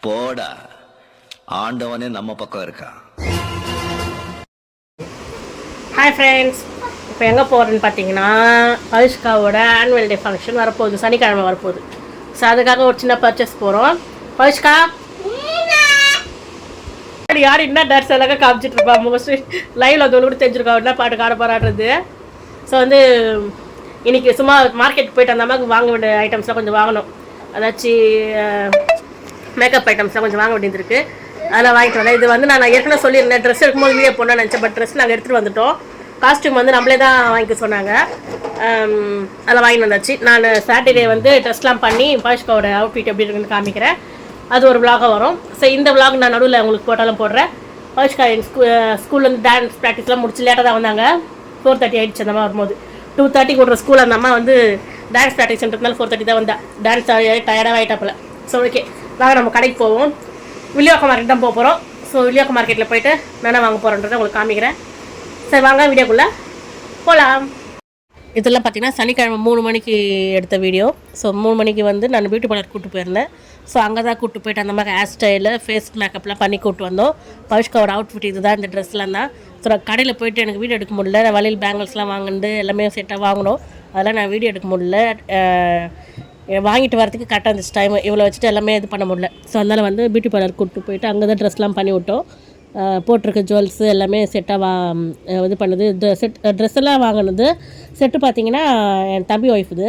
போடா, ஆண்டவனே நம்ம பக்கம் இருக்கா. ஹாய் ஃப்ரெண்ட்ஸ், இப்போ எங்கே போகிறேன்னு பார்த்தீங்கன்னா பவிஷ்காவோட ஆனுவல் டே ஃபங்க்ஷன் வரப்போகுது, சனிக்கிழமை வரப்போகுது. ஸோ அதுக்காக ஒரு சின்ன பர்ச்சேஸ் போகிறோம். பவிஷ்கா யார் என்ன டான்ஸ் எல்லாம் காமிச்சிட்டு இருப்பா, மோஸ்ட்லி லைவில் வந்து கூட தெரிஞ்சிருக்கா என்ன பாட்டு காட பாராட்டுறது. ஸோ வந்து இன்றைக்கி சும்மா மார்க்கெட் போயிட்டு அந்த மாதிரி வாங்க வேண்டிய ஐட்டம்ஸ்லாம் கொஞ்சம் வாங்கணும். அதாச்சும் மேக்கப் ஐட்டம்ஸ்லாம் கொஞ்சம் வாங்க வேண்டியது இருக்குது. அதெல்லாம் வாங்கிட்டு வந்தேன். இது வந்து நான் ஏற்கனவே சொல்லியிருந்தேன், ட்ரெஸ் எடுக்கும்போது வீடியோ போடணும்னு நினச்சேன். பட் ட்ரெஸ் நாங்கள் எடுத்துகிட்டு வந்துவிட்டோம். காஸ்ட்யூம் வந்து நம்மளே தான் வாங்கிக்க சொன்னாங்க. அதெல்லாம் வாங்கிட்டு வந்தாச்சு. நான் சாட்டர்டே வந்து ட்ரெஸ்லாம் பண்ணி பவிஷ்காவோட அவுட்ஃபிட் எப்படி இருக்குன்னு காமிக்கிறேன். அது ஒரு விலாகாக வரும். ஸோ இந்த விலாக் நான் நடுவில் உங்களுக்கு போட்டாலும் போடுறேன். பவிஷ்கா எங்கள் ஸ்கூல்லேருந்து டான்ஸ் ப்ராக்டிஸ்லாம் முடிச்சு லேட்டாக தான் வந்தாங்க. 4:30 ஆகிடுச்சு அந்த அம்மா வரும்போது. 2:30 விடுற ஸ்கூல் அந்த அம்மா வந்து டான்ஸ் ப்ராக்டிஸ்ன்றதுனால 4:30 தான் வந்தா. டான்ஸ் டயர்டாக ஆகிட்டாப்பில். ஸோ ஓகே, வாங்க நம்ம கடைக்கு போவோம். வில்லிவாக்கம் மார்க்கெட் தான் போக போகிறோம். ஸோ வில்லிவாக்கம் மார்க்கெட்டில் போய்ட்டு நான் வாங்க போகிறேன்றதை உங்களுக்கு காமிக்கிறேன். சரி வாங்க வீடியோக்குள்ளே போகலாம். இதெல்லாம் பார்த்திங்கன்னா சனிக்கிழமை 3 மணிக்கு எடுத்த வீடியோ. ஸோ 3 மணிக்கு வந்து நான் பியூட்டி பார்லர் கூப்பிட்டு போயிருந்தேன். ஸோ அங்கே தான் கூப்பிட்டு போயிட்டு அந்த மாதிரி ஹேர் ஸ்டைலு ஃபேஸ் மேக்கப்லாம் பண்ணி கூப்பிட்டு வந்தோம். பவிஷ்காவோட அவுட்ஃபிட் இது தான், இந்த ட்ரெஸ்லாம் தான். ஸோ நான் கடையில் போய்ட்டு எனக்கு வீடியோ எடுக்க முடியல. நான் வழியில் பேங்கிள்ஸ்லாம் வாங்கிட்டு எல்லாமே செட்டாக வாங்கினோம். அதெல்லாம் நான் வீடியோ எடுக்க முடியல. வாங்கிட்டு வரதுக்கு கரெக்டாக இருந்துச்சு டைம். இவ்வளோ வச்சுட்டு எல்லாமே இது பண்ண முடியல. ஸோ அதனால் வந்து பியூட்டி பார்லர் கூப்பிட்டு போயிட்டு அங்கே தான் ட்ரெஸ்லாம் பண்ணி விட்டோம். போட்டிருக்க ஜுவல்ஸு எல்லாமே செட்டாக இது பண்ணுது. ட்ரெஸ் எல்லாம் வாங்கினது செட்டு பார்த்திங்கன்னா என் தம்பி ஒய்ஃப் இது.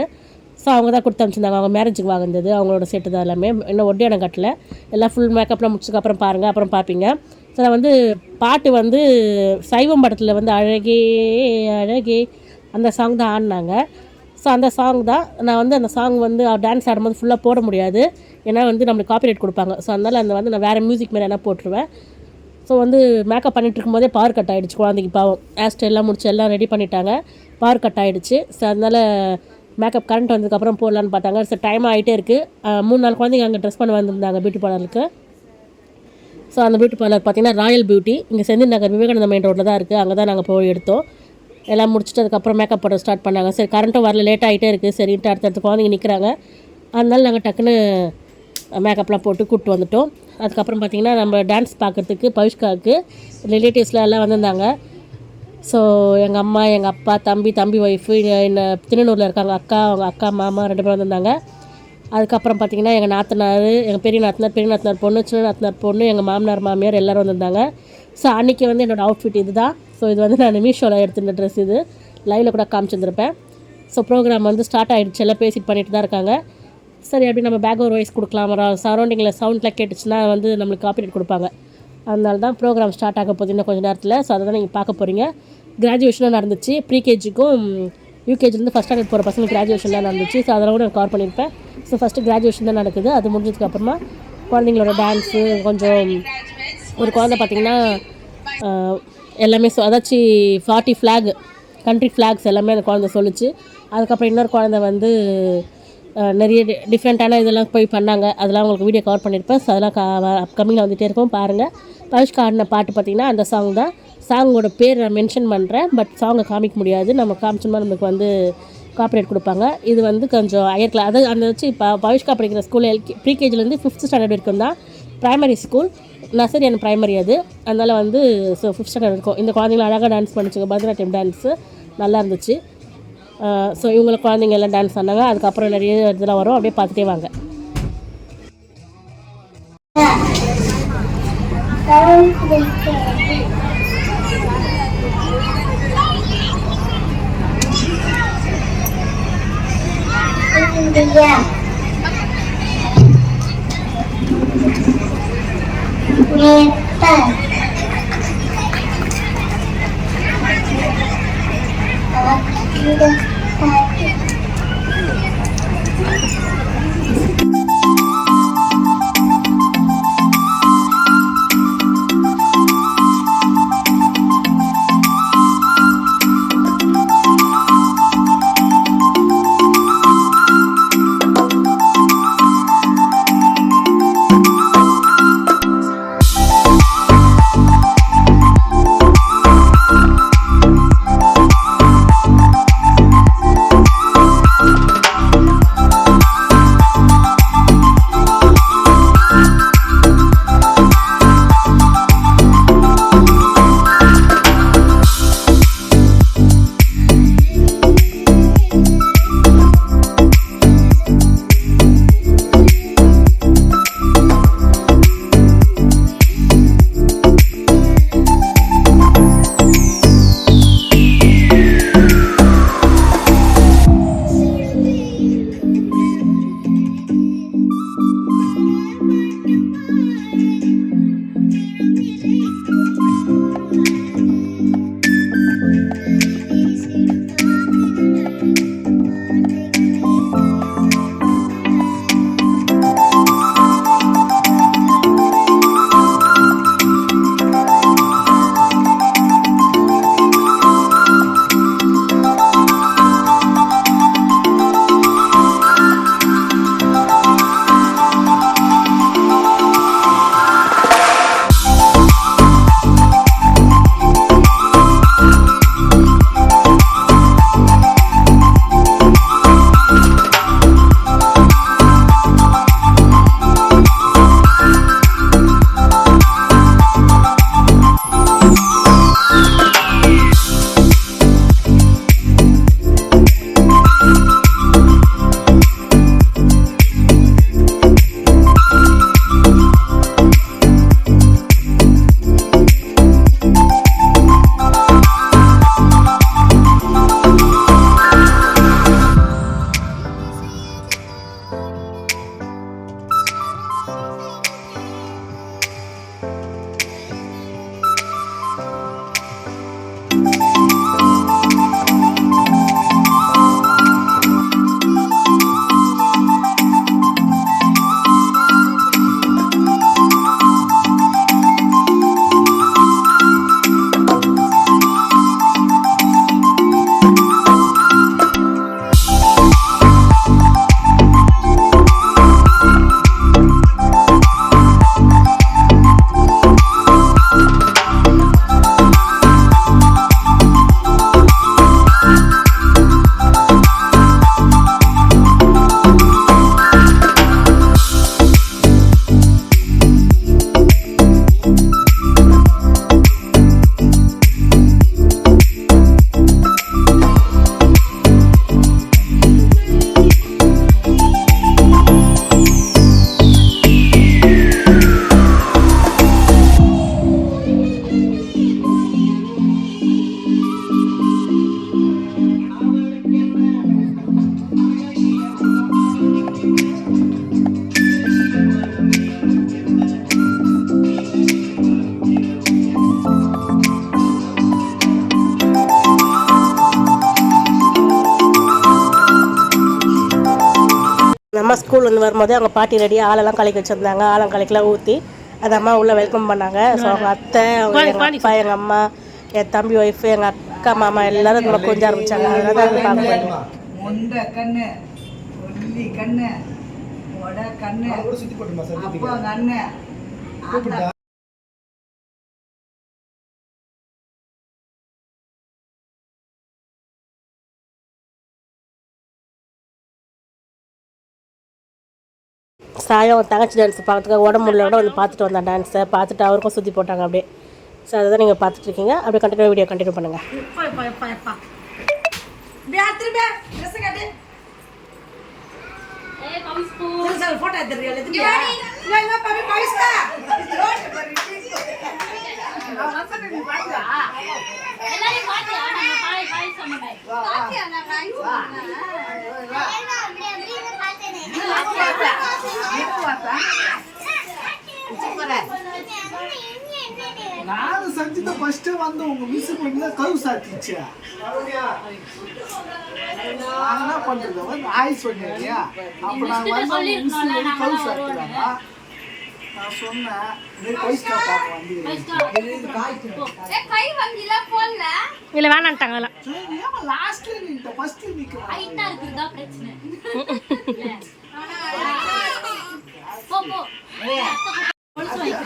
ஸோ அவங்க தான் கொடுத்து அனுப்பிச்சிருந்தாங்க. அவங்க மேரேஜுக்கு வாங்கினது அவங்களோட செட்டு தான் எல்லாமே. இன்னும் ஒட்டியானம் கட்டல. எல்லாம் ஃபுல் மேக்கப்லாம் முடிச்சதுக்கப்புறம் பாருங்கள், அப்புறம் பார்ப்பீங்க. ஸோ நான் வந்து பாட்டு வந்து சைவம் படத்தில் வந்து அழகே அழகே அந்த சாங் தான் ஆடினாங்க. ஸோ அந்த சாங் தான் நான் வந்து அந்த சாங் வந்து டான்ஸ் ஆடும்போது ஃபுல்லாக போட முடியாது, ஏன்னா வந்து நம்மளுக்கு காப்பிரைட் கொடுப்பாங்க. ஸோ அதனால் அந்த வந்து நான் வேறு மியூசிக் மேலே என்ன போட்டுருவேன். ஸோ வந்து மேக்கப் பண்ணிகிட்டு இருக்கும்போதே பவர் கட் ஆகிடுச்சு குழந்தைக்கு. பாவம் ஹேர் ஸ்டைல்லாம் முடிச்சு எல்லாம் ரெடி பண்ணிட்டாங்க, பவர் கட் ஆகிடுச்சு. ஸோ அதனால் மேக்கப் கரண்ட் வந்ததுக்கப்புறம் போடலான்னு பார்த்தாங்க. ஸோ டைம் ஆகிட்டே இருக்குது. 3-4 குழந்தைங்க அங்கே ட்ரெஸ் பண்ண வந்திருந்தாங்க பியூட்டி பார்லருக்கு. ஸோ அந்த பியூட்டி பார்லர் பார்த்திங்கன்னா ராயல் பியூட்டி இங்கே செந்தில் நகர் விவேகானந்தா மெயின் ரோட்டில் தான் இருக்குது. அங்கே தான் நாங்கள் போய் எடுத்தோம். எல்லாம் முடிச்சுட்டு அதுக்கப்புறம் மேக்கப் போட ஸ்டார்ட் பண்ணாங்க. சரி கரண்ட்டும் வரல, லேட் ஆகிட்டே இருக்குது. சரின்ட்டு அடுத்தடுத்து குழந்தைங்க நிற்கிறாங்க. அதனால நாங்கள் டக்குன்னு மேக்கப்லாம் போட்டு கூப்பிட்டு வந்துட்டோம். அதுக்கப்புறம் பார்த்திங்கன்னா நம்ம டான்ஸ் பார்க்குறதுக்கு பவிஷ்காவுக்கு ரிலேட்டிவ்ஸ்லாம் எல்லாம் வந்திருந்தாங்க. ஸோ எங்கள் அம்மா, எங்கள் அப்பா, தம்பி ஒய்ஃபு, என்ன திருநூரில் இருக்காங்க அக்கா, அவங்க அக்கா மாமா 2 பேரும் வந்திருந்தாங்க. அதுக்கப்புறம் பார்த்திங்கன்னா எங்கள் நாத்தனார், எங்கள் பெரிய நாத்தனார் பொண்ணு, சின்ன நாத்தனார் பொண்ணு, எங்கள் மாமனார் மாமியார் எல்லோரும் வந்திருந்தாங்க. ஸோ அன்றைக்கி வந்து என்னோடய அவுட்ஃபிட் இது தான். ஸோ இது வந்து நான் மீஷோவில் எடுத்துருந்த ட்ரெஸ். இது லைவில் கூட காமிச்சிருந்துருப்பேன். ஸோ ப்ரோக்ராம் வந்து ஸ்டார்ட் ஆகிடுச்சு, எல்லாம் பேசிட்டு பண்ணிட்டு தான் இருக்காங்க. சரி அப்படி நம்ம பேக்ரவுண்ட் வாய்ஸ் கொடுக்கலாம், சரௌண்டிங்கில் சவுண்டில் கேட்டுச்சுன்னா வந்து நம்மளுக்கு காப்பிரைட் கொடுப்பாங்க. அதனால தான் ப்ரோக்ராம் ஸ்டார்ட் ஆக போகுது இன்னும் கொஞ்சம் நேரத்தில். ஸோ அதை தான் நீங்கள் பார்க்க போகிறீங்க. கிராஜுவேஷனாக நடந்துச்சு. ப்ரீகேஜிக்கும் யூகேஜிலேருந்து ஃபஸ்ட் ஸ்டாண்டர்ட் போகிற பசங்க கிராஜுவேஷன்லாம் நடந்துச்சு. ஸோ அதெல்லாம் கூட நான் கவர் பண்ணியிருப்பேன். ஸோ ஃபஸ்ட்டு கிராஜுவேஷன் தான் நடக்குது. அது முடிஞ்சதுக்கப்புறமா குழந்தைங்களோட டான்ஸு கொஞ்சம் ஒரு குழந்தை பார்த்திங்கன்னா எல்லாமே அதாச்சும் 40 ஃப்ளாக் கண்ட்ரி ஃப்ளாக்ஸ் எல்லாமே அந்த குழந்தை சொல்லிச்சு. அதுக்கப்புறம் இன்னொரு குழந்தை வந்து நிறைய டிஃப்ரெண்ட்டான இதெல்லாம் போய் பண்ணாங்க. அதெல்லாம் உங்களுக்கு வீடியோ கவர் பண்ணியிருப்பேன். ஸோ அதெல்லாம் அப்கமிங்கில் வந்துகிட்டே இருக்கும், பாருங்கள். பவிஷ்கா ஆடின பாட்டு பார்த்திங்கன்னா அந்த சாங் தான். சாங்கோட பேர் நான் மென்ஷன் பண்ணுறேன், பட் சாங்கை காமிக்க முடியாது. நம்ம காமிச்சோம்னா நம்மளுக்கு வந்து காப்பிரைட் கொடுப்பாங்க. இது வந்து கொஞ்சம் ஹையர் கிளாஸ். அதாவது அந்த வச்சு இப்போ பவிஷ்கா படிக்கிற ஸ்கூல் ப்ரீகேஜிலேருந்து 5th ஸ்டாண்டர்ட் வரைக்கும் தான் primary school. Nursery and primary அது. அதனால் வந்து ஸோ 5th ஸ்டாண்டர்ட் இருக்கும். இந்த குழந்தைங்கள அழகாக டான்ஸ் பண்ணிச்சுங்க, பரதநாட்டியம் டான்ஸு நல்லா இருந்துச்சு. ஸோ இவங்களுக்கு குழந்தைங்க எல்லாம் டான்ஸ் ஆனாங்க. அதுக்கப்புறம் நிறைய இதெல்லாம் வரும், அப்படியே பார்த்துட்டே வாங்க. அம்மா ஸ்கூல் வந்து வரும்போது அவங்க பாட்டி ரெடியாக ஆளெல்லாம் கலக்கி வச்சுருந்தாங்க. ஆழம் கலக்கிலாம் ஊற்றி அந்த அம்மா உள்ளே வெல்கம் பண்ணாங்க. ஸோ அவங்க அத்தை, அவங்க எங்கள் அப்பா, எங்கள் அம்மா, என் தம்பி ஒய்ஃபு, எங்கள் அக்கா மாமா எல்லோரும் இதில் கொஞ்சம் ஆரம்பித்தாங்க. அதனால தான் அது பார்க்க போயிடும். முண்டை கண்ணு, ஒல்லி கண்ணு, உட கண்ணு, அப்பா கண்ணு, சாயம் தங்கச்சி டான்ஸ் பார்க்கறதுக்காக உடம்பு முடியல கூட வந்து பார்த்துட்டு வந்தேன். டான்ஸை பார்த்துட்டு அவருக்கும் சுற்றி போட்டாங்க அப்படியே. ஸோ அதை தான் நீங்கள் பார்த்துட்ருக்கீங்க. அப்படியே கண்டினியூ வீடியோ கண்டினியூ பண்ணுங்கள். போட்டோ எடுத்துருக்கீங்க. நானும் சஞ்சிதா ஃபர்ஸ்ட் வந்து உங்க மிஸ் பண்ணல கவு சாத்திச்சு. நான் என்ன பண்றது வந்து ஆய் சொன்னீங்க. அப்ப நான் வந்து மிஸ் கவு சாத்திட்டாங்க. நான் சொன்னேன் நீ பைஸ்டா பாக்க வந்து கை வங்கில போல்ல இல்ல வேணாம்ட்டாங்கல. சரி ஏமா லாஸ்ட்ல நீங்க ஃபர்ஸ்ட் நிக்க ஹைட்டா இருக்குதா பிரச்சனை. போ போ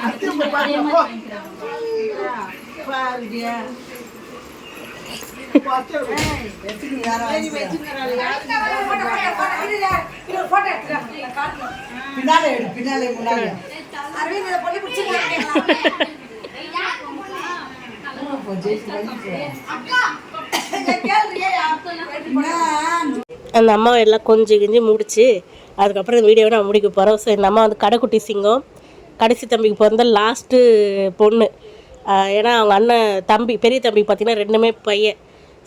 அத்தை பாருங்க பாருங்க பின்னாலே பின்னாலே முன்னாடி அந்த அம்மாவை எல்லாம் கொஞ்சம் கிஞ்சி முடிச்சு அதுக்கப்புறம் இந்த வீடியோவை நான் முடிக்க போகிறோம். ஸோ இந்த அம்மா வந்து கடைக்குட்டி சிங்கம், கடைசி தம்பிக்கு பிறந்த லாஸ்ட்டு பொண்ணு. ஏன்னா அவங்க அண்ணன் தம்பி பெரிய தம்பி பார்த்திங்கன்னா ரெண்டுமே பையன்.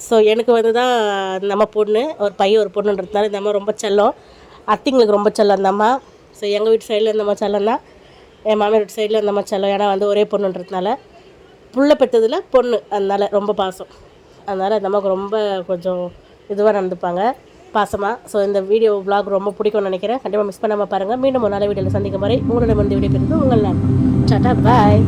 ஸோ எனக்கு வந்து தான் இந்த அம்மா பொண்ணு, ஒரு பையன் ஒரு பொண்ணுன்றதுனால இந்த அம்மா ரொம்ப செல்லம். அத்திங்களுக்கு ரொம்ப செல்லம் அந்த அம்மா. ஸோ எங்கள் வீட்டு சைடில் இந்த அம்மா செல்லம் தான், என் மாமியார் வீட்டு சைடில் இந்த அம்மா செல்லம். ஏன்னா வந்து ஒரே பொண்ணுன்றதுனால, புள்ள பெற்றதில் பொண்ணு, அதனால் ரொம்ப பாசம். அதனால் இந்த அம்மாவுக்கு ரொம்ப கொஞ்சம் இதுவாக நடந்துப்பாங்க, பாசமாக. ஸோ இந்த வீடியோ vlog ரொம்ப பிடிக்கும்னு நினைக்கிறேன். கண்டிப்பாக மிஸ் பண்ணாமல் பாருங்கள். மீண்டும் ஒரு நல்ல வீடியோவில் சந்திக்கும் வரை உங்களிடம் வந்து வீடியோ பெறுது உங்கள் நான். டாடா பாய்.